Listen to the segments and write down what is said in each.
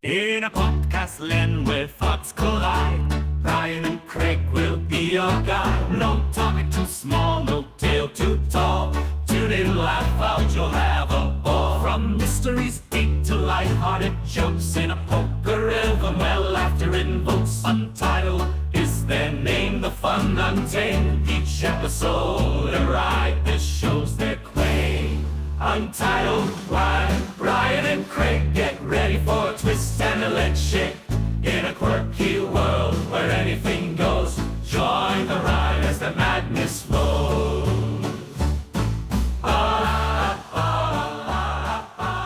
In a podcast land where thoughts collide, Brian and Craig will be your guide. No topic too small, no tale too tall. Tune in, laugh out, you'll have a ball. From mysteries deep to light-hearted jokes in a poker rhythm where laughter invokes. Untitled is their name, the fun untamed. Each episode a ride, this shows their claim. Untitled, Brian and Craig, get ready for a twist and a leg shake. In a quirky world where anything goes, join the ride as the madness flows.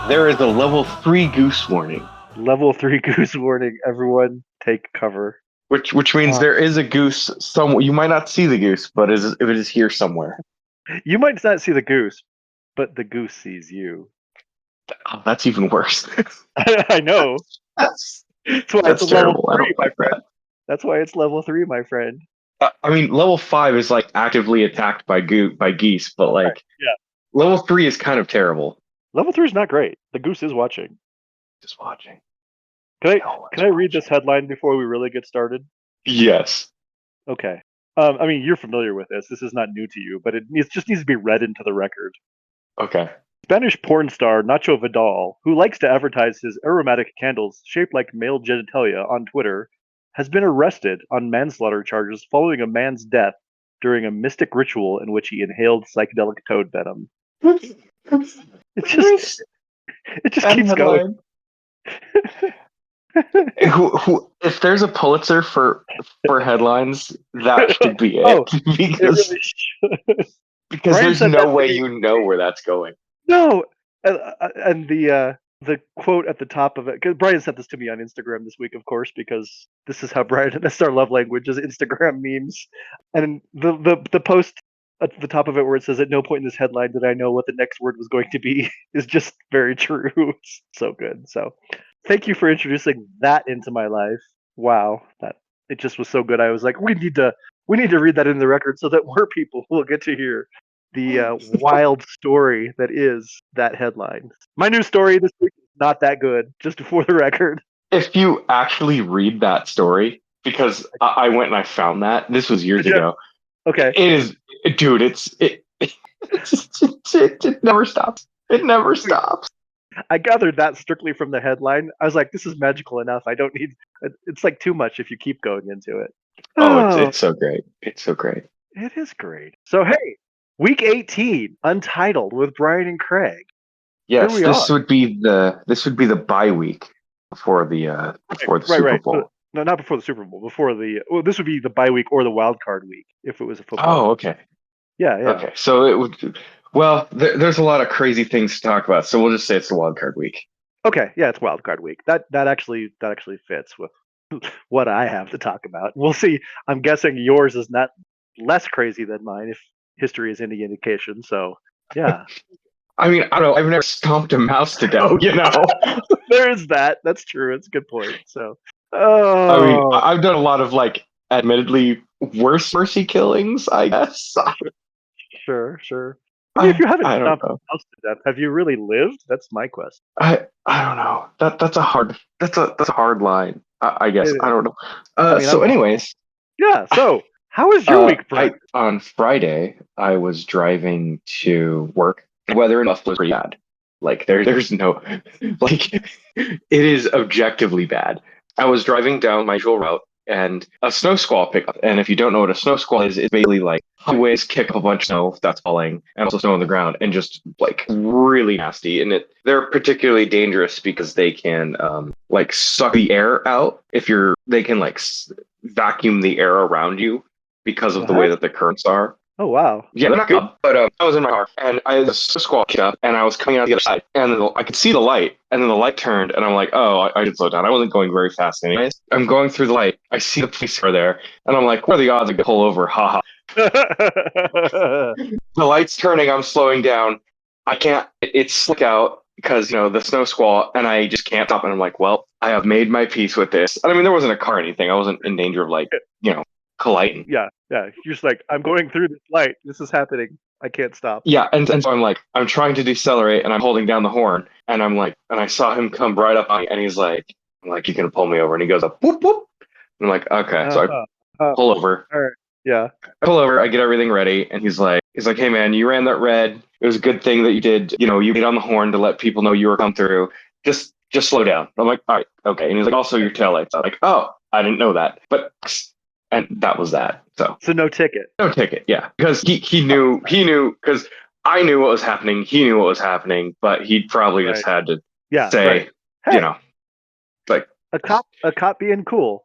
There is a level 3 goose warning. Level 3 goose warning. Everyone take cover. Which means there is a goose somewhere. You might not see the goose, but it is here somewhere. You might not see the goose, but the goose sees you. Oh, that's even worse. I know. That's why it's terrible. level 3, I don't like that. That's why it's level 3, my friend. I mean, level 5 is like actively attacked by geese, but like, yeah. Level 3 is kind of terrible. Level 3 is not great. The goose is watching. Just watching. Can I read this headline before we really get started? Yes. Okay. I mean, you're familiar with this. This is not new to you, but it just needs to be read into the record. Okay. Spanish porn star Nacho Vidal, who likes to advertise his aromatic candles shaped like male genitalia on Twitter, has been arrested on manslaughter charges following a man's death during a mystic ritual in which he inhaled psychedelic toad venom. It just keeps going. If there's a Pulitzer for headlines, that should be it. Because there's no way you know where that's going. No, and the quote at the top of it, because Brian sent this to me on Instagram this week, of course, because this is how Brian, that's our love language, is Instagram memes. And the post at the top of it where it says, "At no point in this headline did I know what the next word was going to be," is just very true. It's so good. So thank you for introducing that into my life. Wow, that it just was so good. I was like, we need to read that in the record so that more people will get to hear the wild story that is that headline. My new story this week is not that good, just for the record. If you actually read that story, because I went and I found that, this was years ago. Okay. It is, dude, it never stops. It never stops. I gathered that strictly from the headline. I was like, this is magical enough. I don't need, it's like too much if you keep going into it. It's so great. It's so great. It is great. So, hey, week 18, Untitled with Brian and Craig. Yes, this would be the bye week before the Super Bowl. No, not before the Super Bowl. This would be the bye week or the wild card week if it was a football. Oh, okay. Yeah. Okay, so it would. Well, there's a lot of crazy things to talk about, so we'll just say it's the wild card week. Okay, yeah, it's wild card week. That actually fits with what I have to talk about. We'll see. I'm guessing yours is not less crazy than mine, if history is any indication. So, yeah. I mean, I don't know. I've never stomped a mouse to death, you know. There is that. That's true. It's a good point. So, I mean, I've done a lot of admittedly worse mercy killings, I guess. Sure. I mean, if you haven't stomped a mouse to death, have you really lived? That's my question. I don't know. That's a hard line. I guess I don't know. Anyways. Yeah. So, how was your week, Brian? On Friday, I was driving to work. The weather in Buffalo is pretty bad. There's no it is objectively bad. I was driving down my usual route, and a snow squall picked up. And if you don't know what a snow squall is, it's basically highways kick up a bunch of snow that's falling, and also snow on the ground, and just really nasty. And they're particularly dangerous because they can suck the air out. They can vacuum the air around you because of the way that the currents are. Oh, wow. Yeah, they're not good. But I was in my car, and I had a squall kick up, and I was coming out the other side, and then I could see the light, and then the light turned, and I'm like, oh, I should slow down. I wasn't going very fast anyways. I'm going through the light. I see the police car there, and I'm like, what are the odds I could pull over? Haha. The light's turning. I'm slowing down. I can't. It's slick out because, the snow squall, and I just can't stop. And I'm like, well, I have made my peace with this. I mean, there wasn't a car or anything. I wasn't in danger of colliding. Yeah. You're just like, I'm going through this light. This is happening. I can't stop. Yeah, and so I'm trying to decelerate, and I'm holding down the horn, and I'm like, and I saw him come right up on me, and he's like, I'm like, "You gonna pull me over?" And he goes up, whoop whoop. I'm like, "Okay." So I Uh-huh. Uh, pull over. all right. Yeah. I pull over. I get everything ready, and he's like, "Hey man, you ran that red. It was a good thing that you did. You know, you beat on the horn to let people know you were come through. Just slow down." I'm like, "All right, okay." And he's like, "Also your taillights." I'm like, "Oh, I didn't know that." But and that was that. So So no ticket. no ticket, yeah, because he knew because I knew what was happening. He knew what was happening, but he probably just Right. had to Yeah. Right. say, you Hey, know, like, a cop being cool.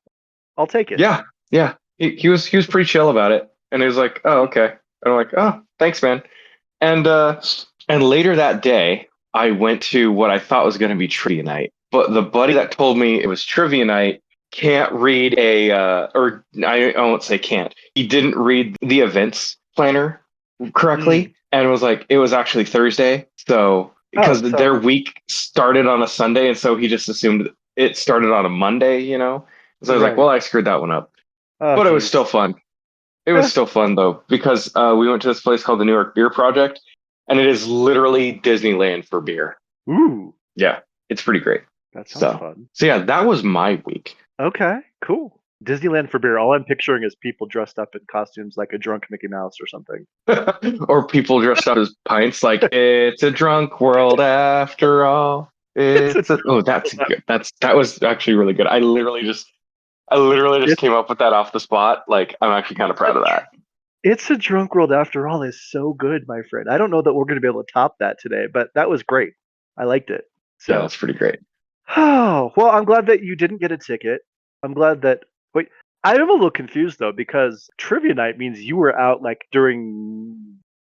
I'll take it. yeah, yeah. He was pretty chill about it, and he was like, "Oh, okay." And I'm like, "Oh, thanks, man." And and later that day, I went to what I thought was going to be trivia night, but the buddy that told me it was trivia night can't read or I won't say can't. He didn't read the events planner Mm. correctly, and was like, it was actually Thursday, so Oh, because so their week started on a Sunday, and so he just assumed it started on a Monday, you know. So I was like, right. well, I screwed that one up, Oh, but it was geez. still fun. It was Yeah. still fun though because we went to this place called the New York Beer Project, and it is literally Disneyland for beer. Ooh, Yeah, it's pretty great. that sounds So, fun. so yeah, that was my week. Okay, cool. Disneyland for beer. All I'm picturing is people dressed up in costumes like a drunk Mickey Mouse or something. Or people dressed up as pints, like it's a drunk world after all. It's a It's a oh, that's good. That was actually really good. I literally just it's came up with that off the spot. Like I'm actually kind of a, proud of that. it's a drunk world after all is so good, my friend. I don't know that we're going to be able to top that today, but that was great. I liked it. Yeah, So, that's pretty great. oh, well, I'm glad that you didn't get a ticket. I'm glad that wait, I am a little confused though because trivia night means you were out like during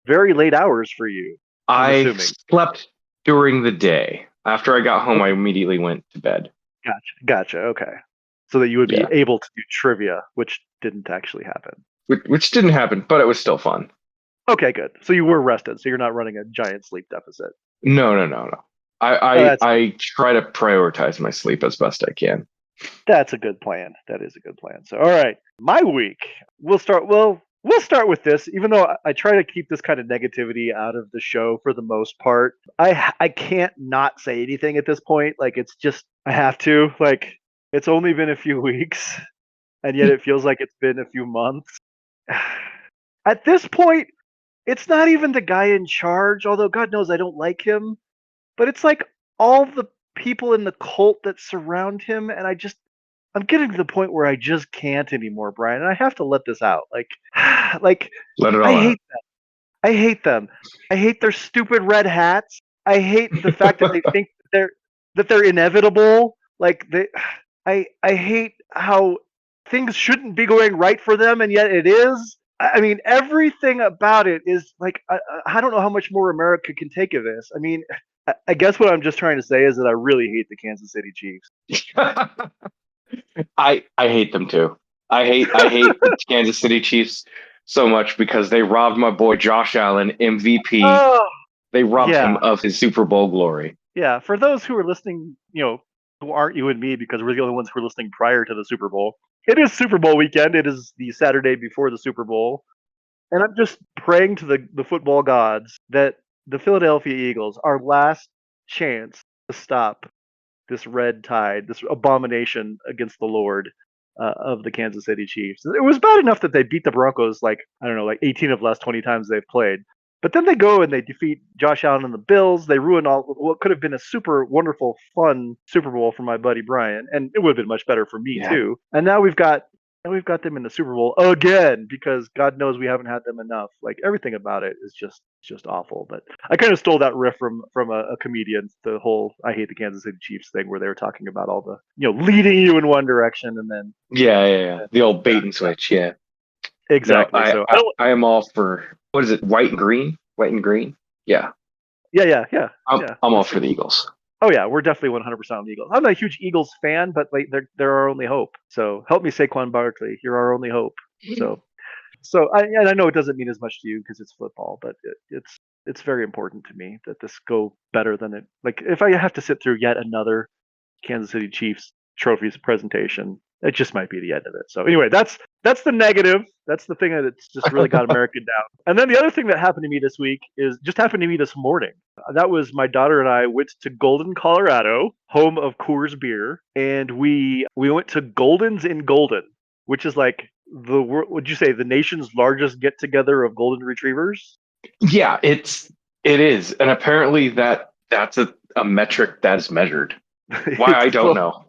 very late hours for you, I'm I assuming. slept during the day. After I got home, I Okay. immediately went to bed. Gotcha. Okay. So that you would be Yeah, able to do trivia, which didn't actually happen. which didn't happen, but it was still fun. Okay, good. So you were rested, so you're not running a giant sleep deficit. No, no, no, no. I, Oh, I that's I try to prioritize my sleep as best I can. that's a good plan. That is a good plan. So, all right, my week. We'll start with this. Even though I try to keep this kind of negativity out of the show for the most part, I can't not say anything at this point. Like it's just I have to. Like it's only been a few weeks, and yet it feels like it's been a few months. At this point, it's not even the guy in charge, although God knows I don't like him, but it's like all the people in the cult that surround him, and I'm getting to the point where I just can't anymore, Brian, and I have to let this out. Like, like Let it I all out. hate them. I hate them. I hate their stupid red hats. I hate the fact that they think that they're inevitable. Like I hate how things shouldn't be going right for them, and yet it is. I mean, everything about it is like I don't know how much more America can take of this. I mean, I guess what I'm just trying to say is that I really hate the Kansas City Chiefs. I hate them too. I hate the Kansas City Chiefs so much because they robbed my boy Josh Allen, MVP. Oh, They robbed him yeah, of his Super Bowl glory. yeah. For those who are listening, who aren't you and me, because we're the only ones who are listening prior to the Super Bowl. It is Super Bowl weekend. It is the Saturday before the Super Bowl. And I'm just praying to the football gods that the Philadelphia Eagles, our last chance to stop this red tide, this abomination against the Lord of the Kansas City Chiefs. It was bad enough that they beat the Broncos like, I don't know, like 18 of the last 20 times they've played. But then they go and they defeat Josh Allen and the Bills. They ruin all what could have been a super wonderful, fun Super Bowl for my buddy Brian, and it would have been much better for me Yeah, too. And now we've got them in the Super Bowl again because God knows we haven't had them enough. Like everything about it is just awful. But I kind of stole that riff from a comedian, the whole "I hate the Kansas City Chiefs" thing, where they were talking about all the leading you in one direction and then yeah. The old yeah, bait and switch. Yeah. No, exactly. I, So I I don't. I am all for what is it? White and green. White and green. Yeah. Yeah. I'm all That's for the Eagles. Oh yeah, we're definitely 100% on the Eagles. I'm not a huge Eagles fan, but like they're our only hope. So help me, Saquon Barkley. You're our only hope. So I know it doesn't mean as much to you because it's football, but it's very important to me that this go better than it. Like if I have to sit through yet another Kansas City Chiefs trophies presentation, it just might be the end of it. So anyway, that's the negative. That's the thing that's just really got America down. And then the other thing that happened to me this week is just happened to me this morning. That was my daughter and I went to Golden, Colorado, home of Coors Beer, and we went to Golden's in Golden, which is like would you say the nation's largest get together of golden retrievers? Yeah, it is, and apparently that's a metric that is measured. Why I don't know.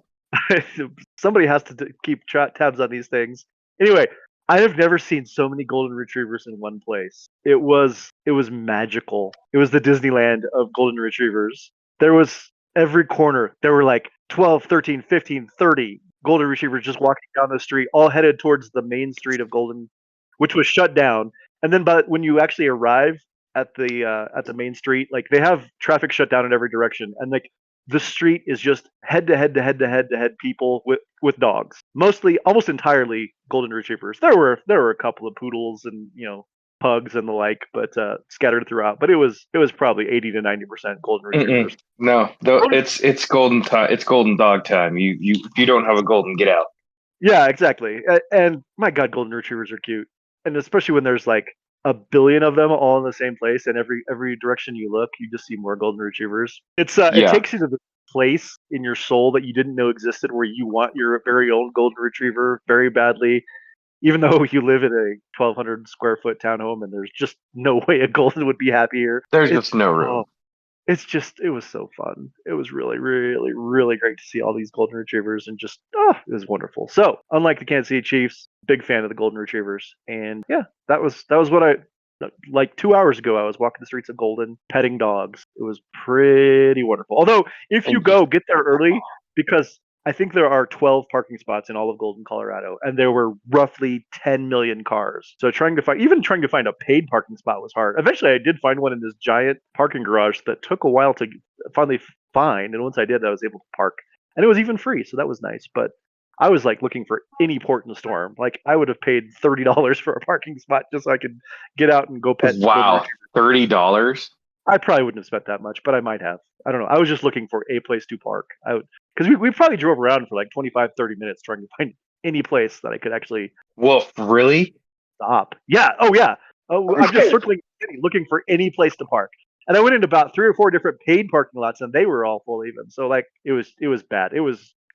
Somebody has to keep tabs on these things. Anyway, I have never seen so many golden retrievers in one place. It was magical. It was the Disneyland of golden retrievers. There was every corner. There were like 12, 13, 15, 30 golden retrievers just walking down the street, all headed towards the main street of Golden, which was shut down. And then, but when you actually arrive at the main street, like they have traffic shut down in every direction, and like the street is just head to head people with dogs, mostly almost entirely golden retrievers. There were a couple of poodles and pugs and the like, but scattered throughout. But it was probably 80 to 90% golden retrievers. No, it's golden time. It's golden dog time. If you don't have a golden, get out. Yeah, exactly. And my God, golden retrievers are cute, and especially when there's like a billion of them all in the same place, and every direction you look, you just see more golden retrievers. It takes you to the place in your soul that you didn't know existed, where you want your very own golden retriever very badly, even though you live in a 1,200 square foot townhome and there's just no way a golden would be happy here. There's just no room. It was so fun. It was really, really, really great to see all these golden retrievers, and just it was wonderful. So, unlike the Kansas City Chiefs, big fan of the golden retrievers. And yeah, that was what I like 2 hours ago. I was walking the streets of Golden, petting dogs. It was pretty wonderful. Although, if you go, get there early, because I think there are 12 parking spots in all of Golden, Colorado, and there were roughly 10 million cars. So trying to find a paid parking spot was hard. Eventually, I did find one in this giant parking garage that took a while to finally find, and once I did, I was able to park, and it was even free, so that was nice. But I was like looking for any port in the storm. Like I would have paid $30 for a parking spot just so I could get out and go pet. Wow, $30. I probably wouldn't have spent that much, but I might have. I don't know. I was just looking for a place to park. Because we probably drove around for like 25, 30 minutes trying to find any place that I could actually. Wolf, really? Stop. Yeah. Oh, yeah. Oh, I'm just circling the city looking for any place to park. And I went into about 3 or 4 different paid parking lots, and they were all full even. So like it was bad.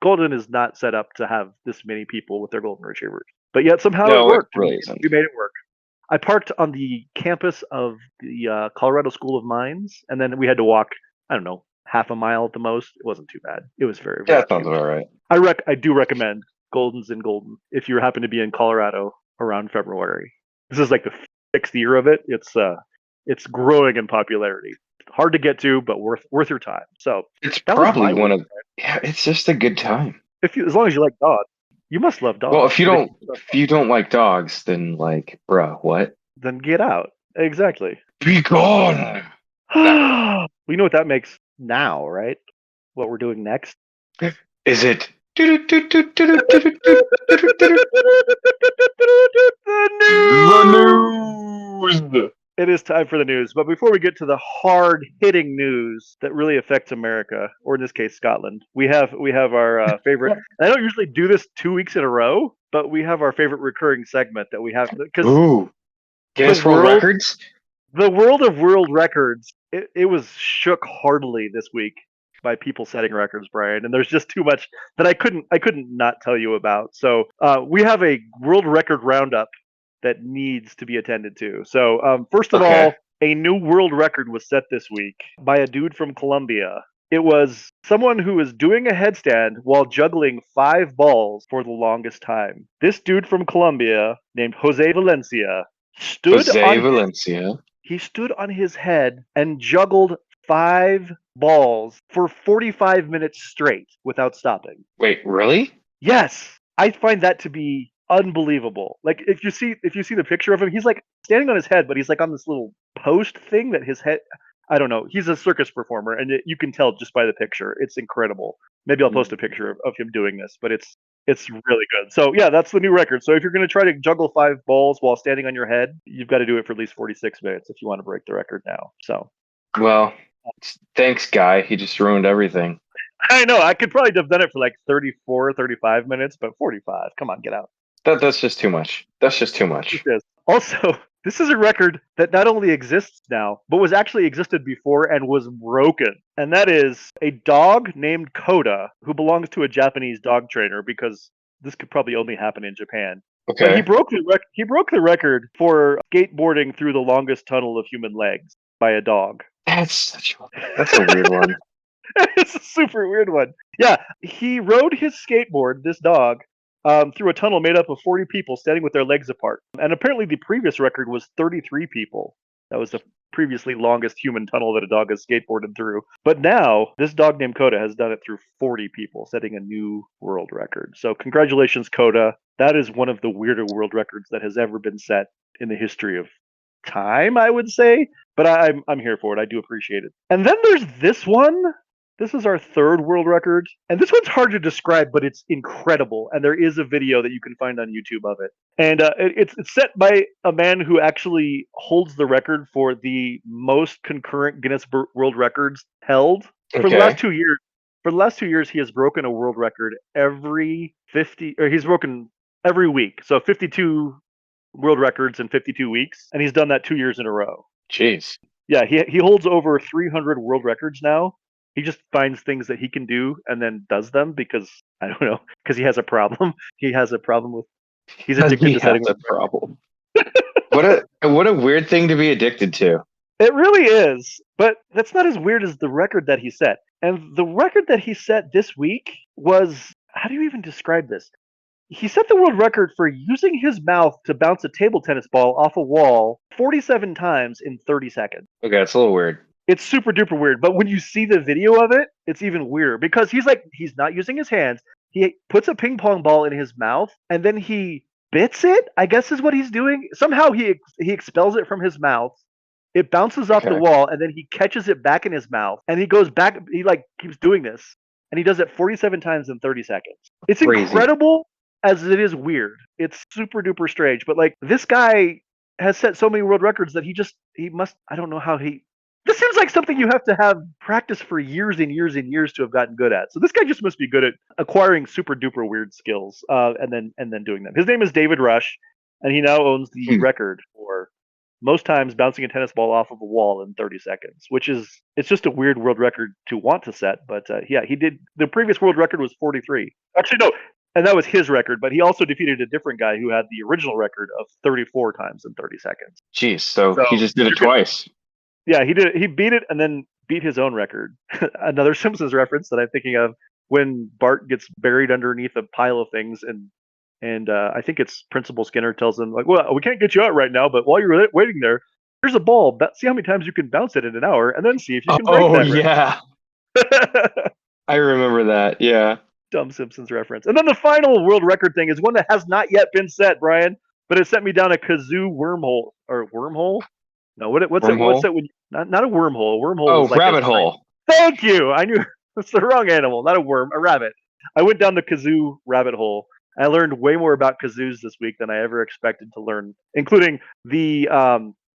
Golden is not set up to have this many people with their golden retrievers. But yet somehow it worked. It really isn't. We made it work. I parked on the campus of the Colorado School of Mines, and then we had to walk, I don't know, half a mile at the most. It wasn't too bad. It was very, very that sounds all right. I do recommend Golden's in Golden if you happen to be in Colorado around February. This is like the 6th year of it. It's growing in popularity. Hard to get to, but worth your time. So it's probably one of it's just a good time. As long as you like dogs. You must love dogs. Well, if you don't like dogs, then like, bruh, what? Then get out. Exactly. Be gone. We know what that makes now, right? What we're doing next. Is it? The news. It is time for the news. But before we get to the hard-hitting news that really affects America, or in this case, Scotland, we have our favorite. And I don't usually do this 2 weeks in a row, but we have our favorite recurring segment that we have. Ooh, Guinness World Records? The world of world records, it was shook heartily this week by people setting records, Brian. And there's just too much that I couldn't not tell you about. So we have a world record roundup that needs to be attended to. So first of all, a new world record was set this week by a dude from Colombia. It was someone who was doing a headstand while juggling 5 balls for the longest time. This dude from Colombia named Jose Valencia stood on his head and juggled 5 balls for 45 minutes straight without stopping. Wait, really? Yes. I find that to be unbelievable. Like if you see the picture of him, he's like standing on his head, but he's like on this little post thing that his head, I don't know. He's a circus performer, and you can tell just by the picture. It's incredible. Maybe I'll post a picture of him doing this, but it's really good. So yeah, that's the new record. So if you're going to try to juggle 5 balls while standing on your head, you've got to do it for at least 46 minutes if you want to break the record now. So well, thanks, guy. He just ruined everything. I know. I could probably have done it for like 34, 35 minutes, but 45. Come on, get out. That's just too much. That's just too much. This is. Also, this is a record that not only exists now, but was actually existed before and was broken. And that is a dog named Coda, who belongs to a Japanese dog trainer, because this could probably only happen in Japan. But he Okay. broke the record for skateboarding through the longest tunnel of human legs by a dog. That's a weird one. It's a super weird one. Yeah, he rode his skateboard, this dog, through a tunnel made up of 40 people standing with their legs apart. And apparently, the previous record was 33 people. That was the previously longest human tunnel that a dog has skateboarded through. But now, this dog named Coda has done it through 40 people, setting a new world record. So, congratulations, Coda. That is one of the weirder world records that has ever been set in the history of time, I would say. But I'm here for it. I do appreciate it. And then there's this one. This is our third world record, and this one's hard to describe, but it's incredible. And there is a video that you can find on YouTube of it. And it's set by a man who actually holds the record for the most concurrent Guinness World Records held for the Okay. last 2 years. For the last 2 years, he has broken a world record he's broken every week. So 52 world records in 52 weeks, and he's done that 2 years in a row. Jeez. Yeah, he holds over 300 world records now. He just finds things that he can do and then does them because, I don't know, because he has a problem. He has a problem with. He's addicted He to setting. has a problem. What a weird thing to be addicted to. It really is, but that's not as weird as the record that he set. And the record that he set this week was, how do you even describe this? He set the world record for using his mouth to bounce a table tennis ball off a wall 47 times in 30 seconds. Okay, it's a little weird. It's super duper weird, but when you see the video of it, it's even weirder because he's not using his hands. He puts a ping pong ball in his mouth and then he bits it, I guess is what he's doing. Somehow he expels it from his mouth. It bounces off the Okay. wall and then he catches it back in his mouth and he goes back. He keeps doing this and he does it 47 times in 30 seconds. It's Crazy. incredible as it is weird. It's super duper strange, but this guy has set so many world records that I don't know how this seems like something you have to have practice for years and years and years to have gotten good at. So this guy just must be good at acquiring super duper weird skills, and then doing them. His name is David Rush, and he now owns the record for most times bouncing a tennis ball off of a wall in 30 seconds, it's just a weird world record to want to set. But yeah, he did. The previous world record was 43. Actually, no. And that was his record, but he also defeated a different guy who had the original record of 34 times in 30 seconds. Jeez, so he just did it twice. Yeah, he did. He beat it and then beat his own record. Another Simpsons reference that I'm thinking of when Bart gets buried underneath a pile of things, and I think it's Principal Skinner tells him well, we can't get you out right now, but while you're waiting there, here's a ball. See how many times you can bounce it in an hour, and then see if you can break that record. Yeah. I remember that. Yeah. Dumb Simpsons reference. And then the final world record thing is one that has not yet been set, Brian, but it sent me down a kazoo wormhole or wormhole. No, what's wormhole? What's that? Not a wormhole. A wormhole. Oh, is like rabbit hole. Thank you. I knew it's the wrong animal. Not a worm. A rabbit. I went down the kazoo rabbit hole. I learned way more about kazoos this week than I ever expected to learn, including the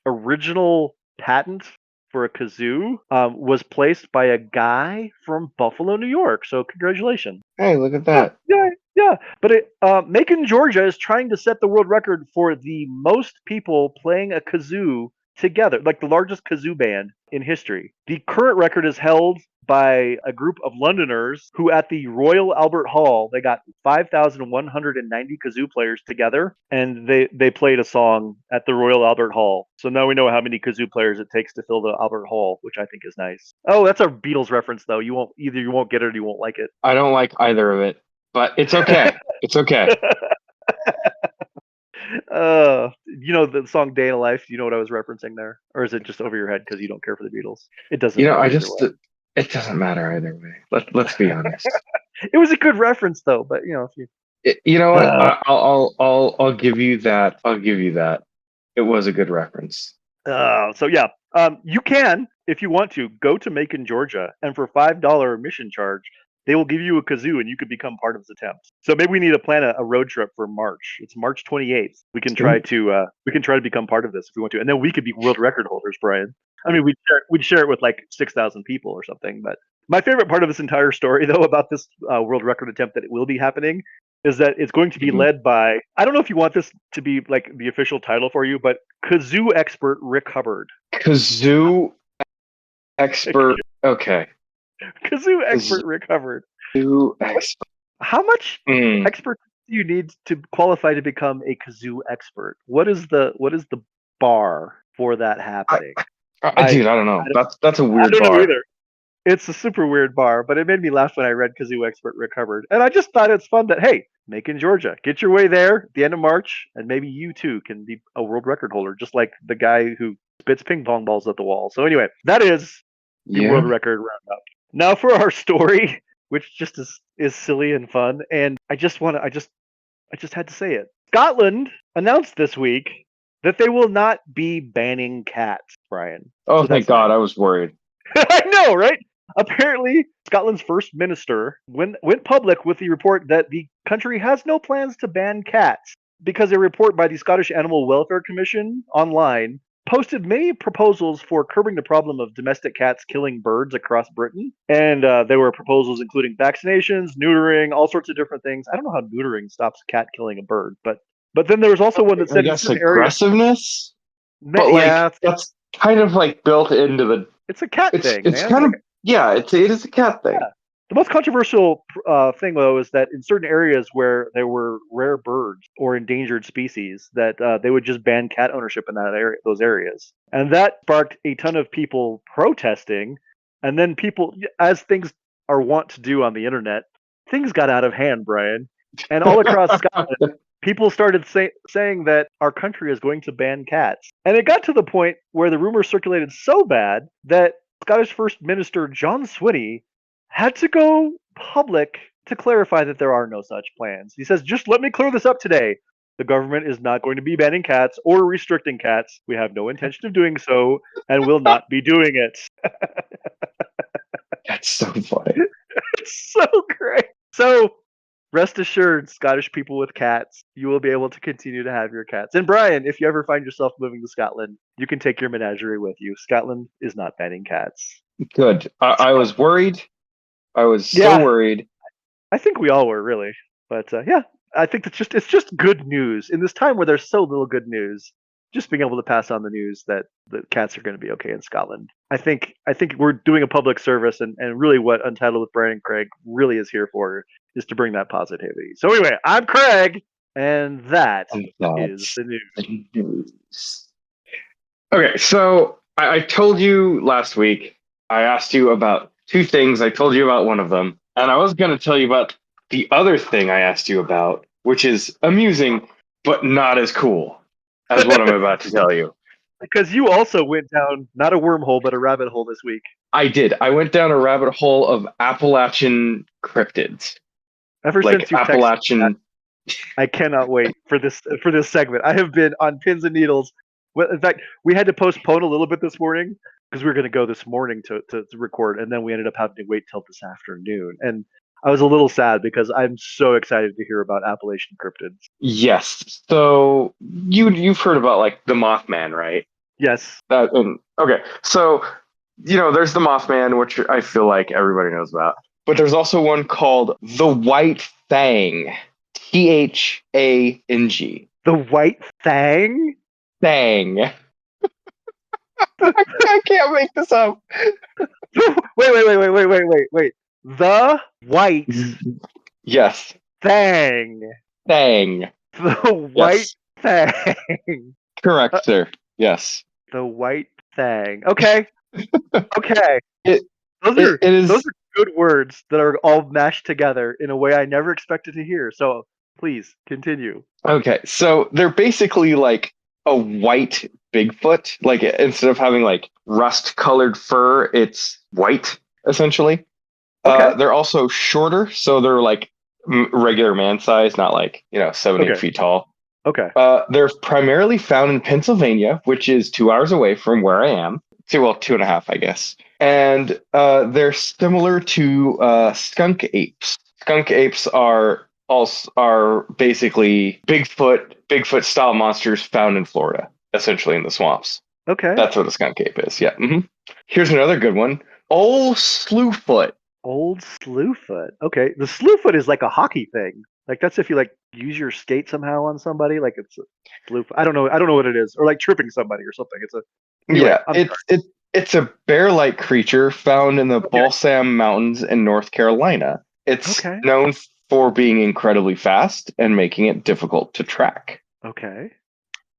original patent for a kazoo was placed by a guy from Buffalo, New York. So congratulations. Hey, look at that. Yeah. But Macon, Georgia is trying to set the world record for the most people playing a kazoo together, like the largest kazoo band in history. The current record is held by a group of Londoners who at the Royal Albert Hall, they got 5,190 kazoo players together and they played a song at the Royal Albert Hall. So now we know how many kazoo players it takes to fill the Albert Hall, which I think is nice. Oh, that's a Beatles reference though. You won't get it or you won't like it. I don't like either of it, but it's okay. It's okay. The song "Day in a Life." Do you know what I was referencing there, or is it just over your head because you don't care for the Beatles? It doesn't. It doesn't matter either way. Let's be honest. It was a good reference though, but if you. You know what? I'll give you that. I'll give you that. It was a good reference. So yeah, you can, if you want to, go to Macon, Georgia, and for $5 admission charge, they will give you a kazoo and you could become part of the attempt. So maybe we need to plan a road trip for March. It's March 28th. We can try to become part of this if we want to, and then we could be world record holders, Brian. I mean, we'd share it with like 6,000 people or something, but My favorite part of this entire story, though, about this world record attempt that it will be happening, is that it's going to be Mhm. led by, I don't know if you want this to be like the official title for you, but kazoo expert Rick Hubbard. Kazoo expert. Okay. Kazoo expert Rick Hubbard. Kazoo expert. How much Mm. expertise do you need to qualify to become a kazoo expert? What is the bar for that happening? Dude, I don't know. That's a I weird don't know bar. either. It's a super weird bar, but it made me laugh when I read kazoo expert Rick Hubbard. And I just thought it's fun that, hey, Macon, Georgia, get your way there at the end of March, and maybe you too can be a world record holder, just like the guy who spits ping pong balls at the wall. So anyway, that is the world Yeah. record roundup. Now for our story, which just is silly and fun, and I just had to say it. Scotland announced this week that they will not be banning cats, Brian. Oh, So thank that's God. nice. I was worried. I know, right? Apparently, Scotland's first minister went public with the report that the country has no plans to ban cats because a report by the Scottish Animal Welfare Commission online posted many proposals for curbing the problem of domestic cats killing birds across Britain. And there were proposals including vaccinations, neutering, all sorts of different things. I don't know how neutering stops a cat killing a bird, but then there was also one that I said in guess certain areas, aggressiveness, but yeah, like that's kind of like built into the. it's a cat thing, It's man. kind of yeah. It is a cat thing. Yeah. The most controversial thing, though, is that in certain areas where there were rare birds or endangered species, that they would just ban cat ownership in that area, those areas, and that sparked a ton of people protesting. And then people, as things are wont to do on the internet, things got out of hand, Brian, and all across Scotland, people started saying that our country is going to ban cats, and it got to the point where the rumor circulated so bad that Scottish First Minister John Swinney had to go public to clarify that there are no such plans. He says, just let me clear this up today. The government is not going to be banning cats or restricting cats. We have no intention of doing so and will not be doing it. That's so funny. It's so great. So rest assured, Scottish people with cats, you will be able to continue to have your cats. And Brian, if you ever find yourself moving to Scotland, you can take your menagerie with you. Scotland is not banning cats. Good. I was worried. I was so Yeah. worried. I think we all were really, but yeah, I think it's just good news in this time where there's so little good news. Just being able to pass on the news that the cats are going to be okay in Scotland. I think we're doing a public service, and really what Untitled with Brian and Craig really is here for is to bring that positivity. So anyway, I'm Craig, and that is the news. The news. Okay, so I told you last week. I asked you about two things. I told you about one of them, and I was going to tell you about the other thing I asked you about, which is amusing but not as cool as what I'm about to tell you. Because you also went down not a wormhole but a rabbit hole this week. I did. I went down a rabbit hole of Appalachian cryptids. Ever Like since you texted Appalachian. I cannot wait for this segment. I have been on pins and needles. Well, in fact, we had to postpone a little bit this morning because we were going to go this morning to record, and then we ended up having to wait till this afternoon. And I was a little sad because I'm so excited to hear about Appalachian cryptids. Yes. So you've heard about like the Mothman, right? Yes. Okay. So there's the Mothman, which I feel like everybody knows about. But there's also one called the White Thang. Thang. The White Thang? Thang. I can't make this up. Wait. The White Yes. Thang. Thang. The White Yes. Thang. Correct, sir. Yes. The White Thang. Okay. Okay. It is. Those are good words that are all mashed together in a way I never expected to hear. So please continue. Okay, so they're basically like a white Bigfoot. Like instead of having like rust-colored fur, it's white essentially. Okay. They're also shorter, so they're like regular man size, not like 7 feet tall. Okay. They're primarily found in Pennsylvania, which is 2 hours away from where I am. 2.5, I guess. And they're similar to skunk apes. Skunk apes are basically Bigfoot style monsters found in Florida, essentially in the swamps. Okay. That's what a skunk ape is. Yeah. Mm-hmm. Here's another good one. Old Slewfoot. Old Slewfoot. Okay, the Slewfoot is like a hockey thing. Like that's if you like use your skate somehow on somebody. Like it's a Slewfoot. I don't know. I don't know what it is. Or like tripping somebody or something. It's a anyway. Yeah, I'm sorry. it's a bear-like creature found in the Okay. Balsam Mountains in North Carolina. It's Okay. known for being incredibly fast and making it difficult to track. Okay.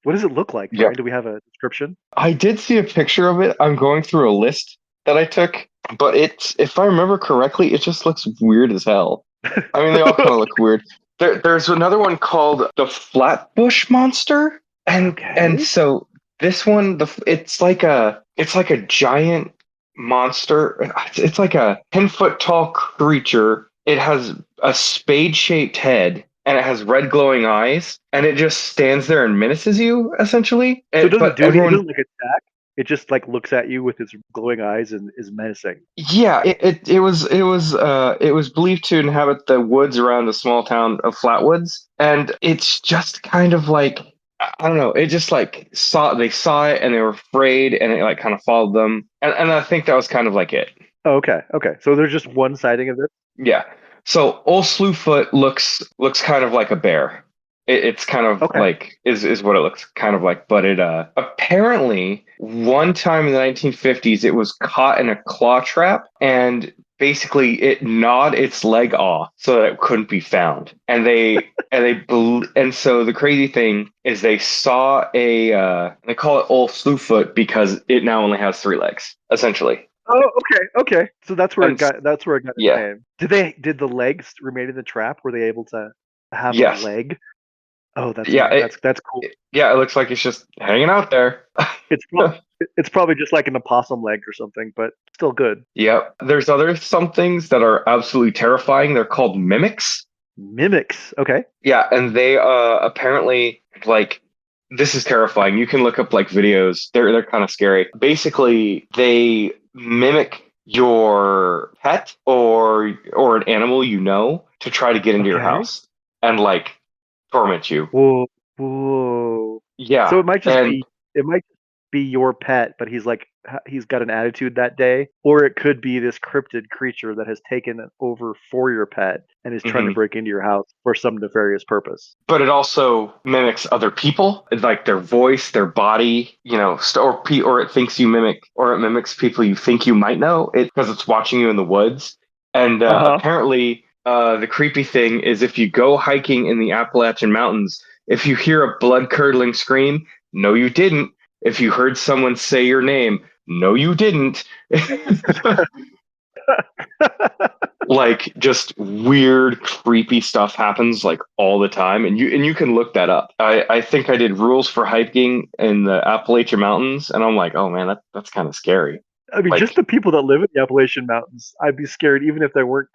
What does it look like, Yeah, Brian? Do we have a description? I did see a picture of it. I'm going through a list that I took, but if I remember correctly, it just looks weird as hell. I mean, they all kind of look weird. There's another one called the Flatbush Monster, and Okay. so this one, it's like a giant monster. It's like a 10-foot tall creature. It has a spade-shaped head, and it has red glowing eyes, and it just stands there and menaces you, essentially. So it doesn't But do anything. It everyone, doesn't like attack. It just like looks at you with its glowing eyes and is menacing. yeah, it was believed to inhabit the woods around the small town of Flatwoods, and it's just kind of like I don't know. It just like they saw it and they were afraid, and it like kind of followed them, and I think that was kind of like it. Oh, okay. Okay. So there's just one sighting of this. Yeah. So Old Slewfoot looks kind of like a bear. It's kind of Okay. like is what it looks kind of like, but it apparently one time in the 1950s it was caught in a claw trap and basically it gnawed its leg off so that it couldn't be found. And so the crazy thing is they saw they call it Old Slewfoot because it now only has 3 legs essentially. Oh, okay. Okay. So that's where it And got. That's where it got its yeah, name. Did the legs remain in the trap? Were they able to have a yes. leg? Oh, Yeah, that's cool. yeah, it looks like it's just hanging out there. It's it's probably just like an opossum leg or something, but still good. Yep. There's other some things that are absolutely terrifying. They're called mimics. Mimics. Okay. Yeah, and they apparently like this is terrifying. You can look up like videos. They're kind of scary. Basically, they mimic your pet or an animal you know to try to get into your Okay. house and like torment you. Whoa. Whoa. So Yeah. And it might just be your pet, but he's got an attitude that day, or it could be this cryptid creature that has taken over for your pet and is trying to mhm. break into your house for some nefarious purpose. But it also mimics other people, like their voice, their body, or it thinks you mimic, or it mimics people you think you might know, because it's watching you in the woods. And Uh-huh. apparently, the creepy thing is if you go hiking in the Appalachian Mountains, if you hear a blood curdling scream, no, you didn't. If you heard someone say your name, no, you didn't. Like just weird creepy stuff happens like all the time and you can look that up. I think I did rules for hiking in the Appalachian Mountains and I'm like, oh man, that's kind of scary. I mean, just Like the people that live in the Appalachian Mountains, I'd be scared even if there weren't,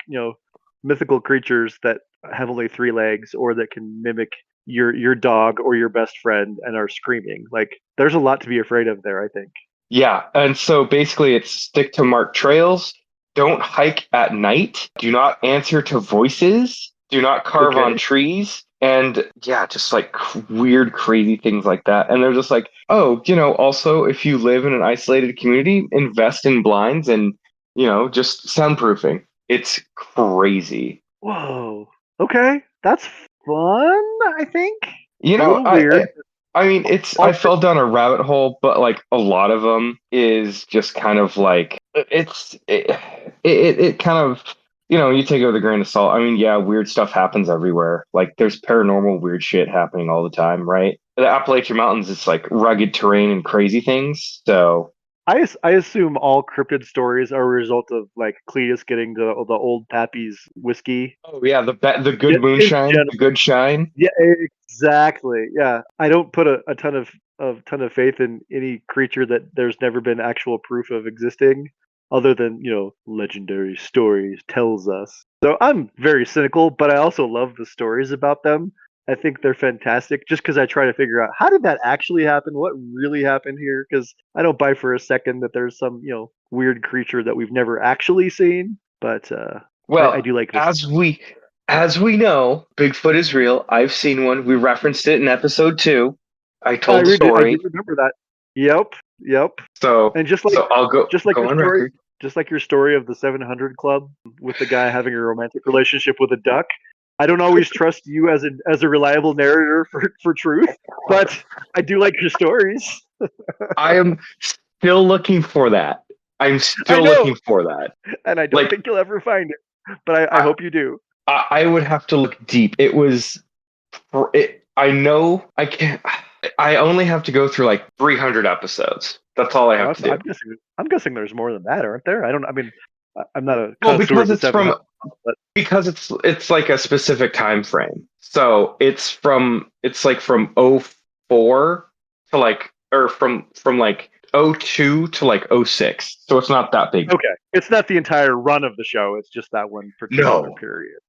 mythical creatures that have only 3 legs or that can mimic your dog or your best friend and are screaming. Like, there's a lot to be afraid of there, I think. yeah, and so basically it's stick to marked trails, don't hike at night, do not answer to voices, do not carve on Okay. trees, and yeah, just like weird crazy things like that. And they're just like, oh, also if you live in an isolated community, invest in blinds and just soundproofing. It's crazy. Whoa. Okay. That's fun, I think. you A know little i i, weird. I mean I Also, fell down a rabbit hole, but like a lot of them is just kind of like it kind of you take it with a grain of salt. I mean, yeah, weird stuff happens everywhere. Like there's paranormal weird shit happening all the time, right? The Appalachian Mountains, it's like rugged terrain and crazy things. So I assume all cryptid stories are a result of like Cletus getting the old Pappy's whiskey. oh yeah, the good In moonshine, general. the good shine. Yeah, exactly. Yeah, I don't put a ton of faith in any creature that there's never been actual proof of existing, other than legendary stories tells us. So I'm very cynical, but I also love the stories about them. I think they're fantastic, just because I try to figure out how did that actually happen, what really happened here. Because I don't buy for a second that there's some weird creature that we've never actually seen, but I Well, do like this. as we know, Bigfoot is real. I've seen one. We referenced it in episode 2. I I told the read it. I do story. remember that. Yep, yep. So And so I'll go just like go your on story, record. just like your story of the 700 Club with the guy having a romantic relationship with a duck. I don't always trust you as a reliable narrator for truth, but I do like your stories. I am still looking for that. I'm I still know, looking for that. and I don't Like think you'll ever find it, but I I, hope you do. I would have to look deep. It was it. I know I can't. I only have to go through like 300 episodes. That's all I have to do. I'm guessing there's more than that, aren't there? I don't. I mean, I'm not a Well, connoisseur of because the it's from 700, but because it's like a specific time frame. So it's like from '04 to like or from like '02 to like '06. So it's not that big. okay, it's not the entire run of the show. It's just that one particular No. period.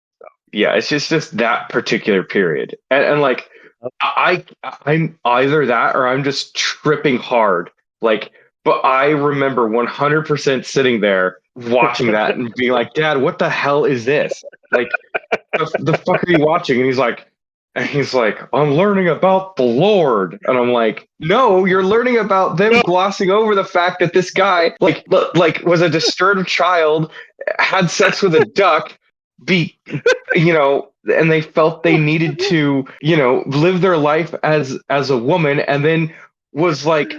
Yeah, it's just that particular period. And like So. I'm either that or I'm just tripping hard. Like but I remember 100% sitting there watching that and being like, "Dad, what the hell is this? Like the fuck are you watching?" And he's like, "I'm learning about the Lord." And I'm like, "No, you're learning about them No. glossing over the fact that this guy like was a disturbed child, had sex with a duck, be and they felt they needed to, live their life as a woman, and then was like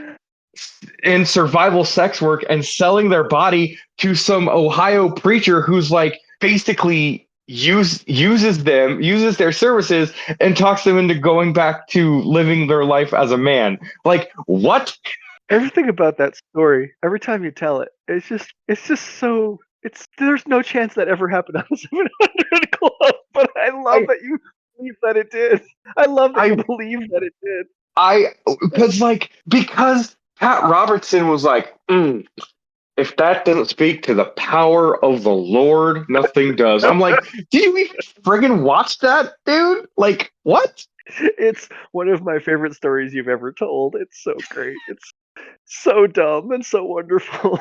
in survival sex work and selling their body to some Ohio preacher who's like basically uses their services and talks them into going back to living their life as a man. Like what? Everything about that story, every time you tell it, it's just so there's no chance that ever happened on the 700 Club, but I love I that you believe that it did. I love that I you believe that it did. I because Pat Robertson was like, if that doesn't speak to the power of the Lord, nothing does. I'm like, did you even friggin' watch that, dude? Like, what? It's one of my favorite stories you've ever told. It's so great. It's so dumb and so wonderful.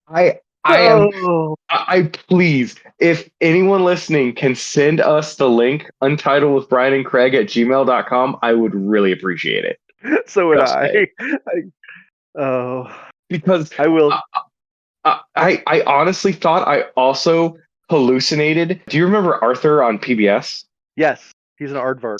I I am Oh, I please, if anyone listening can send us the link untitled with Brian and Craig at gmail.com, I would really appreciate it. so would Just I. saying. Oh, Because I will. I honestly thought I also hallucinated. Do you remember Arthur on PBS? Yes, he's an aardvark.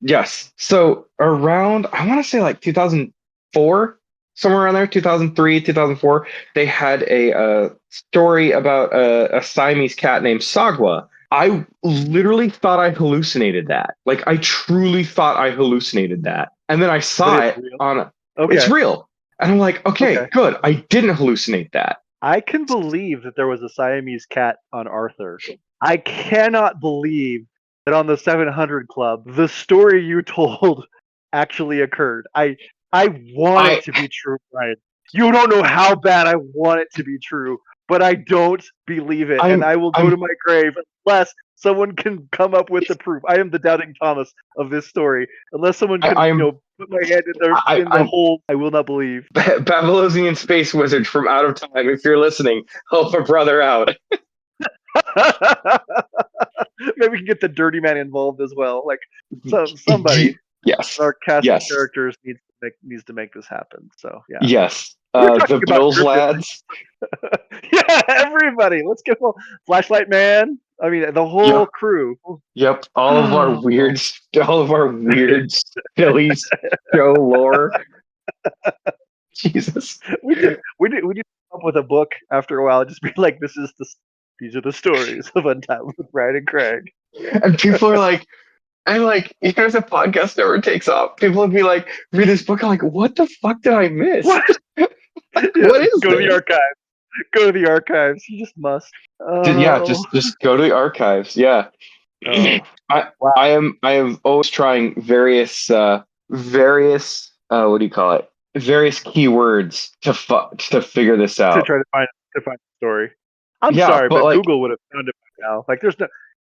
Yes. So around, I want to say like 2004, somewhere around there, 2003, 2004, they had a story about a Siamese cat named Sagwa. I literally thought I hallucinated that. Like I truly thought I hallucinated that. And then I But saw it's it real. it's Okay, real. And I'm like, okay, okay. good. I didn't hallucinate that. I can believe that there was a Siamese cat on Arthur. I cannot believe that on the 700 Club, the story you told actually occurred. I want I it to be true, Brian. You don't know how bad I want it to be true, but I don't believe it, and I'm I will go I'm to my grave unless someone can come up with the proof. I am the doubting Thomas of this story. Unless someone can, I'm put my head in the I'm hole, I will not believe. Babylonian space wizard from out of time. If you're listening, help a brother out. Maybe we can get the dirty man involved as well. Like somebody, Yes, our cast of yes, characters needs to make this happen. So yeah, yes. we're talking The about Bills cryptids. lads. Yeah, everybody. Let's get Flashlight Man. I mean, the whole Yep, crew. yep. Oh, All of our weird, silly show lore. Jesus. we need to come up with a book after a while. Just be like, these are the stories of Untitled with Brad and Craig. And people are like, and like, here's a podcast never takes off. People would be like, read this book. I'm like, what the fuck did I miss? What? Yeah, What is go to the this? archives. Go to the archives. You just must. Yeah, Oh, just go to the archives. Yeah. oh, I wow. I am always trying various what do you call it? Various keywords to figure this To out. try to find the story. I'm Yeah, sorry, but but like Google would have found it by now. Like, there's no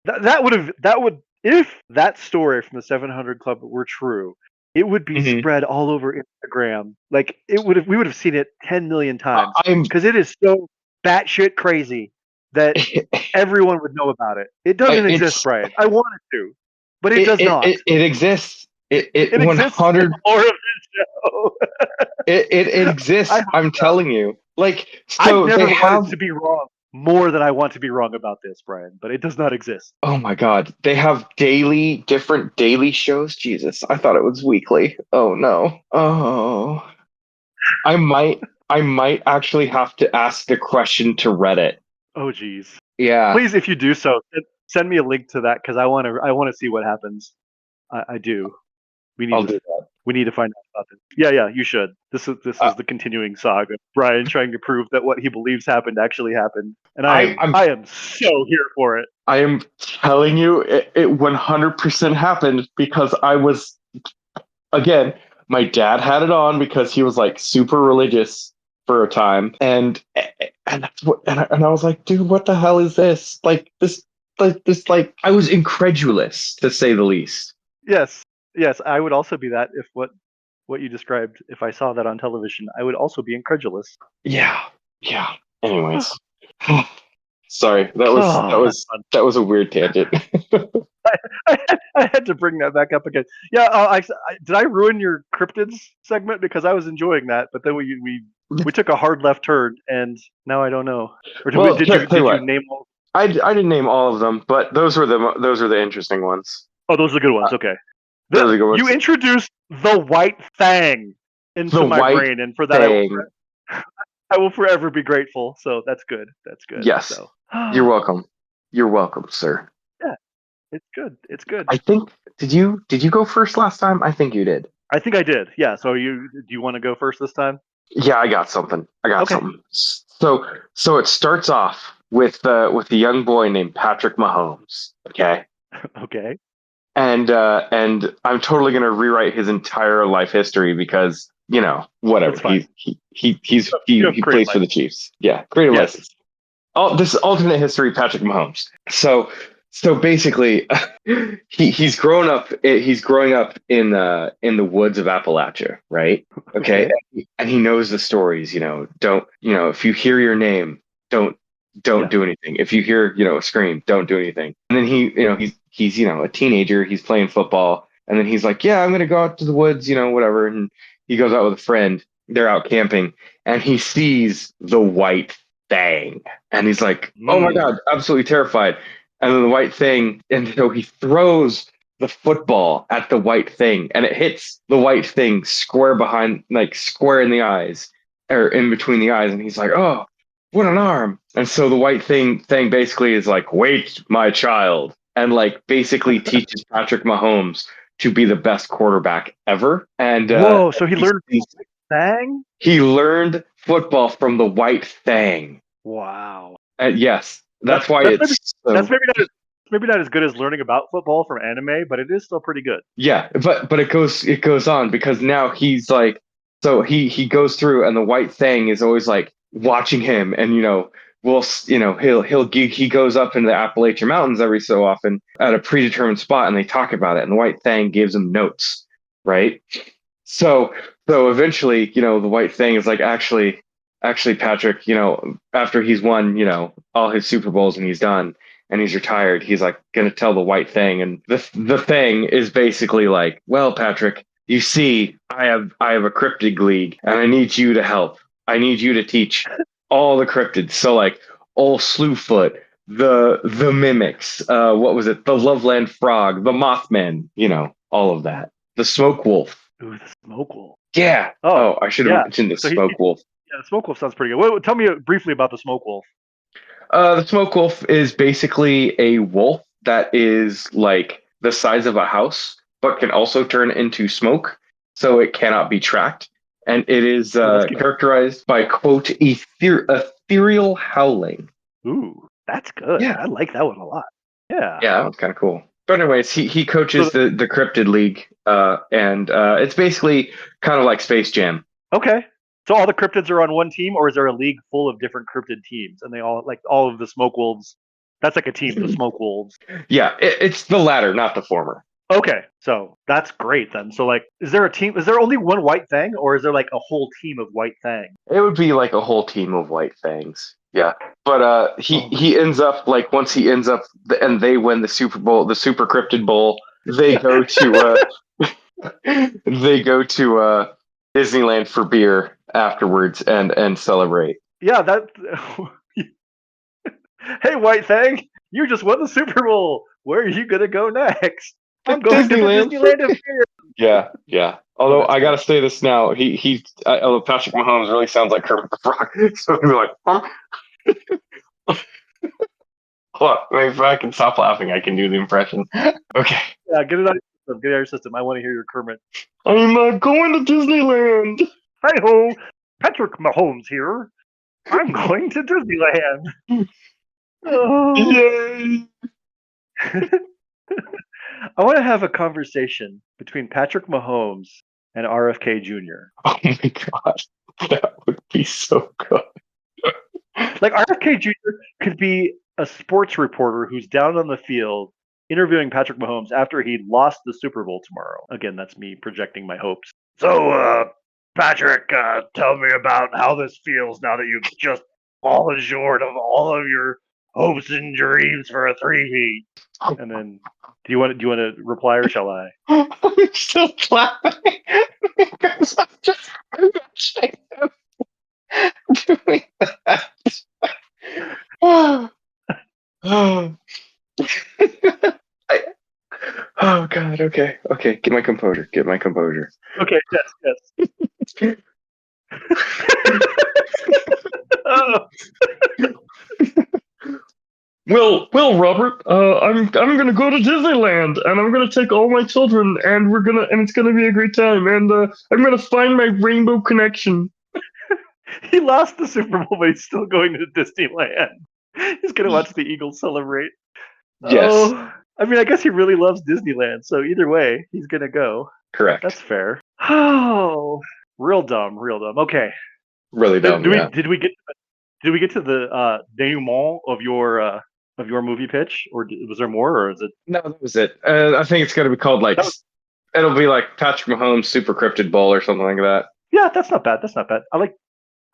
that would if that story from the 700 Club were true, it would be mhm. spread all over Instagram. Like, we would have seen it 10 million times I'm because it is so batshit crazy that everyone would know about it. It doesn't exist, it's Brian. I want it to, but it does not. it exists. It It exists in 100 the lore of this show. it I exists. hope I'm so. telling you. Like, I've so never they wanted have. to be wrong more than I want to be wrong about this, Brian, but it does not exist. Oh my God, they have different daily shows. Jesus, I thought it was weekly. Oh no. Oh, I might, I might actually have to ask the question to Reddit. Oh, geez. Yeah, Please, if you do so, send me a link to that because I want to see what happens. I do. We need I'll to do that. we need to find out about this. Yeah, you should. This is the continuing saga. Brian trying to prove that what he believes happened actually happened, and I I, am I'm, I am so here for it. I am telling you, it 100% happened because I was again. My dad had it on because he was like super religious for a time, and that's what, and I was like, dude, what the hell is this? Like I was incredulous to say the least. Yes, yes, I would also be that if what you described. If I saw that on television, I would also be incredulous. Yeah, yeah. Anyways, sorry. Oh, that's fun. That was a weird tangent. I had to bring that back up again. Yeah, did I ruin your cryptids segment because I was enjoying that, but then we took a hard left turn, and now I don't know. Or did we, Well, did you tell you did you what, name all? I didn't name all of them, but those were the interesting ones. Oh, those are the good ones. Uh, Okay. those are the good You ones. introduced the White Thang The into my White brain, and for that Thing. I will forever be grateful. So that's good. That's good. Yes, So you're yeah, welcome. You're welcome, sir. it's good. It's good. I think did you go first last time? I think you did. I think I did. Yeah. So do you want to go first this time? Yeah, I got something. I got Okay. something. So it starts off with a young boy named Patrick Mahomes. Okay. Okay. And I'm totally gonna rewrite his entire life history because whatever That's fine. You have he creative plays for the license. Chiefs. Yeah, creative Yes. license. All this is alternate history, Patrick Mahomes. So basically, he's growing up in the woods of Appalachia, right? Okay, Okay. and he knows the stories. Don't if you hear your name, don't don't Yeah. do anything. If you hear a scream, don't do anything. And then he's a teenager. He's playing football, and then he's like, yeah, I'm gonna go out to the woods, whatever. And he goes out with a friend. They're out camping, and he sees the White Thang, and he's like, oh my Mm. god, absolutely terrified. And then the White Thing, and so he throws the football at the White Thing, and it hits the White Thing square behind, like square in the eyes, or in between the eyes, and he's like, oh, what an arm. And so the White Thing basically is like, wait, my child, and like basically teaches Patrick Mahomes to be the best quarterback ever. And Whoa. So he he's, learned he's, Thang. he learned football from the White Thing. Wow. And yes, That's that's why that's maybe it's that's so. maybe not as good as learning about football from anime, but it is still pretty good. Yeah, but it goes on because now he's like, so he goes through, and the White Thing is always like watching him, and he goes up into the Appalachian Mountains every so often at a predetermined spot, and they talk about it, and the White Thing gives him notes, right? So so eventually, the White Thing is like, actually, Patrick, after he's won, all his Super Bowls and he's done and he's retired, he's like gonna tell the White Thing, and the thing is basically like, well, Patrick, you see, I have a cryptid league, and I need you to help. I need you to teach all the cryptids. So like old Slewfoot, the mimics, what was it? The Loveland Frog, the Mothman, all of that. The Smoke Wolf. Ooh, the smoke wolf. Yeah. Oh, Oh, I should have yeah. mentioned the So Smoke Wolf. yeah, the smoke wolf sounds pretty good. Tell me briefly about the smoke wolf. The smoke wolf is basically a wolf that is like the size of a house, but can also turn into smoke, so it cannot be tracked. And it is Oh, that's good. characterized by quote ethereal howling. Ooh, that's good. Yeah, I like that one a lot. Yeah. yeah, that was kind of cool. But anyways, he So coaches the Cryptid League, and it's basically kind of like Space Jam. okay. So all the cryptids are on one team, or is there a league full of different cryptid teams, and they all of the smoke wolves? That's like a team, the smoke wolves. Yeah, it's the latter, not the former. Okay, so that's great then. So like, is there a team? Is there only one White Thing, or is there like a whole team of White Thang? It would be like a whole team of White Fangs. Yeah. But he Oh my. he ends up like once he ends up and they win the Super Bowl, the Super Cryptid Bowl, they go to they go to Disneyland for beer afterwards and celebrate. Yeah, that. Hey, White Thang, you just won the Super Bowl. Where are you gonna go next? I'm going to the Disneyland. Disneyland of Beer. Yeah. Oh, Although that's I gotta great. say this now, although Patrick Mahomes really sounds like Kermit the Frog, so he'd be like, hold on, maybe if I can stop laughing, I can do the impression. Okay, Yeah, get it out of your system. Get it out of your system. I want to hear your Kermit. I'm going to Disneyland. Hi ho, Patrick Mahomes here. I'm going to Disneyland. Oh. Yay! I want to have a conversation between Patrick Mahomes and RFK Jr. Oh my god, that would be so good. Like RFK Jr. could be a sports reporter who's down on the field interviewing Patrick Mahomes after he lost the Super Bowl tomorrow. Again, that's me projecting my hopes. So, Patrick, tell me about how this feels now that you've just fallen short of all of your hopes and dreams for a three-peat. And then, do you want to reply or shall I? I'm still laughing because I'm just imagining him doing that. Oh, oh god. Okay. Get my composure. Okay, yes. Oh, Well, Robert. I'm gonna go to Disneyland, and I'm gonna take all my children, and it's gonna be a great time, and I'm gonna find my rainbow connection. he lost the Super Bowl, but he's still going to Disneyland. He's gonna watch the Eagles celebrate. Yes, Oh, I mean, I guess he really loves Disneyland, so either way, he's gonna go. correct. That's fair. Oh, real dumb. Okay. Really dumb. Did we Yeah. did we get to the denouement of your movie pitch, or was there more, or is it? No, that was it. I think it's gonna be called like That was, it'll be like Patrick Mahomes Super Cryptid Bowl or something like that. yeah, that's not bad. That's not bad. I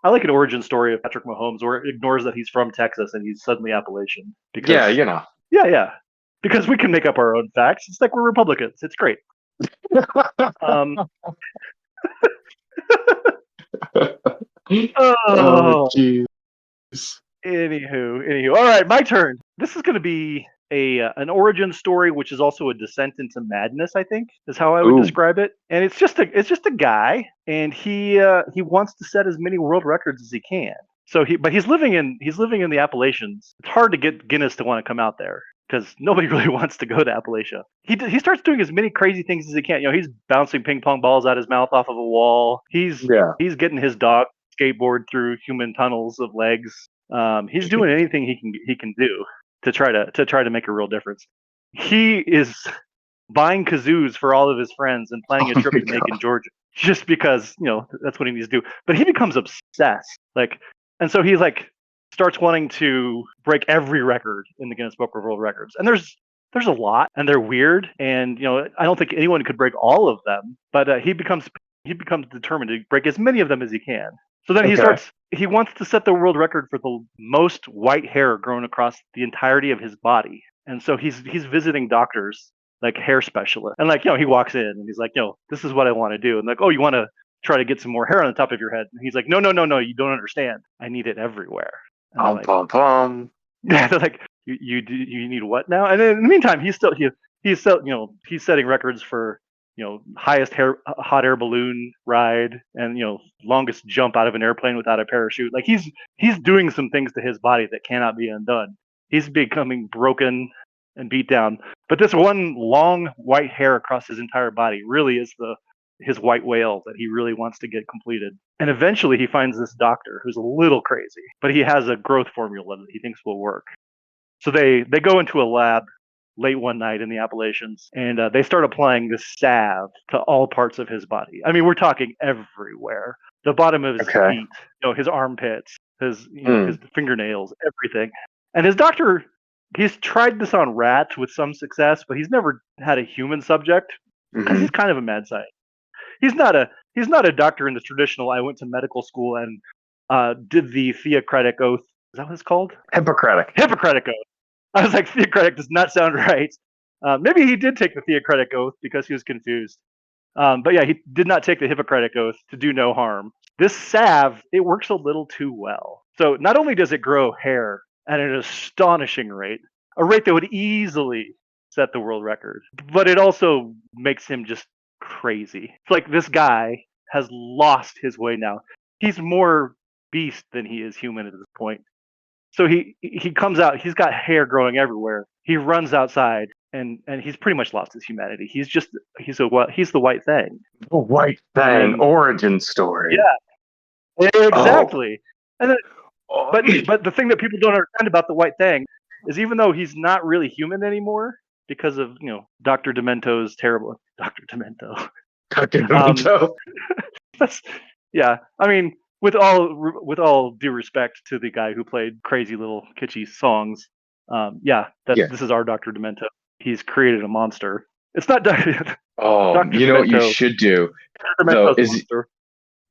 like an origin story of Patrick Mahomes, where it ignores that he's from Texas and he's suddenly Appalachian. Because Yeah, you know. yeah, because we can make up our own facts. It's like we're Republicans. It's great. Um, Oh, oh, jeez. anywho, all right, my turn. This is going to be an origin story, which is also a descent into madness. I think is how I would Ooh. describe it. And it's just a guy, and he wants to set as many world records as he can. So he's living in the Appalachians. It's hard to get Guinness to want to come out there because nobody really wants to go to Appalachia. He starts doing as many crazy things as he can. You know, he's bouncing ping pong balls out his mouth off of a wall. He's getting his dog skateboard through human tunnels of legs. He's doing anything he can do to try to make a real difference. He is buying kazoos for all of his friends and planning a trip to Macon, Georgia, just because that's what he needs to do. But he becomes obsessed, and so he starts wanting to break every record in the Guinness Book of World Records. And there's a lot, and they're weird, and I don't think anyone could break all of them. But he becomes determined to break as many of them as he can. So then he wants to set the world record for the most white hair grown across the entirety of his body. And so he's visiting doctors, like hair specialists. And he walks in and he's like, this is what I want to do. And oh, you want to try to get some more hair on the top of your head? And he's like, no, you don't understand. I need it everywhere. And yeah, they're like, you need what now? And then in the meantime, he's setting records for highest hot air balloon ride and longest jump out of an airplane without a parachute. Like he's doing some things to his body that cannot be undone. He's becoming broken and beat down. But this one long white hair across his entire body really is his white whale that he really wants to get completed. And eventually he finds this doctor who's a little crazy, but he has a growth formula that he thinks will work. So they go into a lab late one night in the Appalachians, and they start applying this salve to all parts of his body. I mean, we're talking everywhere. The bottom of his feet, his armpits, his fingernails, everything. And his doctor, he's tried this on rats with some success, but he's never had a human subject because he's kind of a mad scientist. He's not a doctor in the traditional. I went to medical school and did the Theocratic oath. Is that what it's called? Hippocratic oath. I was like, Theocratic does not sound right. Maybe he did take the Theocratic oath because he was confused. But yeah, he did not take the Hippocratic oath to do no harm. This salve, it works a little too well. So not only does it grow hair at an astonishing rate, a rate that would easily set the world record, but it also makes him just crazy. It's like this guy has lost his way now. He's more beast than he is human at this point. So he comes out, he's got hair growing everywhere. He runs outside and he's pretty much lost his humanity. He's the White Thang. The White Thang origin story. Yeah, exactly. And then, Oh. but the thing that people don't understand about the White Thang is even though he's not really human anymore because of Dr. Demento's terrible Dr. Demento. Dr. Demento. Yeah. I mean, with all due respect to the guy who played crazy little kitschy songs, this is our Dr. Demento. He's created a monster. It's not Dr. Oh, Dr. you know what you Demento. should do Dr. though Demento's a monster.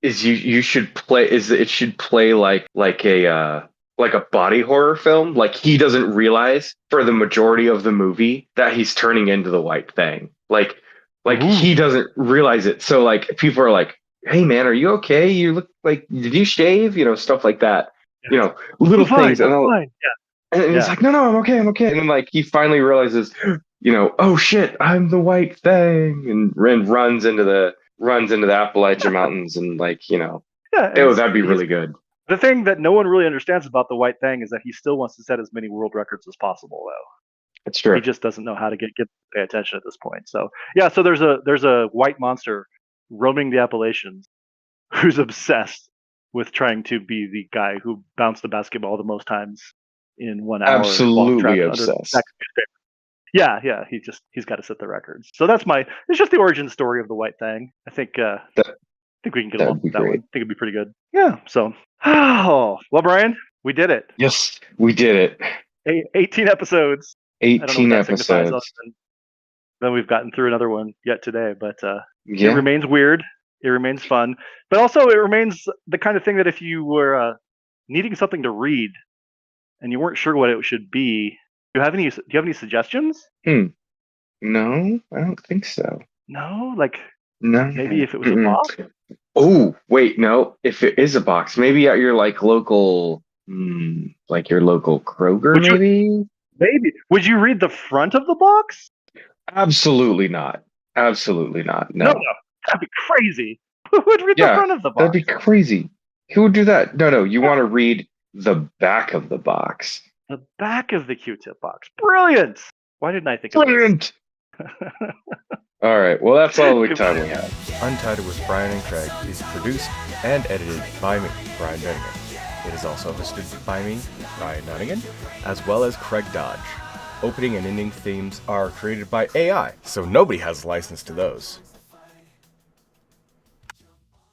is you should play it should play like a body horror film. Like he doesn't realize for the majority of the movie that he's turning into the White Thang. Like he doesn't realize it. So like people are like, "Hey man, are you okay? You look like did you shave?" Stuff like that. Yeah. Little I'm things. fine, And, I'm fine. Yeah. and he's like, "No, I'm okay. I'm okay." And then like he finally realizes, "Oh shit, I'm the White Thang," and runs into the Appalachian Mountains and that'd be really good. The thing that no one really understands about the White Thang is that he still wants to set as many world records as possible, though. That's true. He just doesn't know how to get pay attention at this point. So yeah, so there's a white monster roaming the Appalachians who's obsessed with trying to be the guy who bounced the basketball the most times in 1 hour. Absolutely obsessed. Yeah, he's got to set the records. So it's just the origin story of the White Thang. I think we can get along with that one. I think it'd be pretty good. Yeah. So, well, Brian, we did it. Yes, we did it. 18 episodes. 18 episodes. Then we've gotten through another one yet today, but yeah. It remains weird. It remains fun, but also it remains the kind of thing that if you were needing something to read and you weren't sure what it should be, do you have any suggestions? No, I don't think so. No, no. Maybe if it was a box. Oh, wait, no. If it is a box, maybe at your local, your local Kroger, maybe. Maybe. Would you read the front of the box? Absolutely not. Absolutely not. No. That'd be crazy. Who would read the front of the box? That'd be crazy. Who would do that? No. You want to read the back of the box. The back of the Q-tip box. Brilliant. Why didn't I think of Brilliant. All right. Well, that's all the time we have. Untitled with Brian and Craig is produced and edited by me, Brian Bennigan. It is also hosted by me, Ryan Nunnigan, as well as Craig Dodge. Opening and ending themes are created by AI, so nobody has license to those.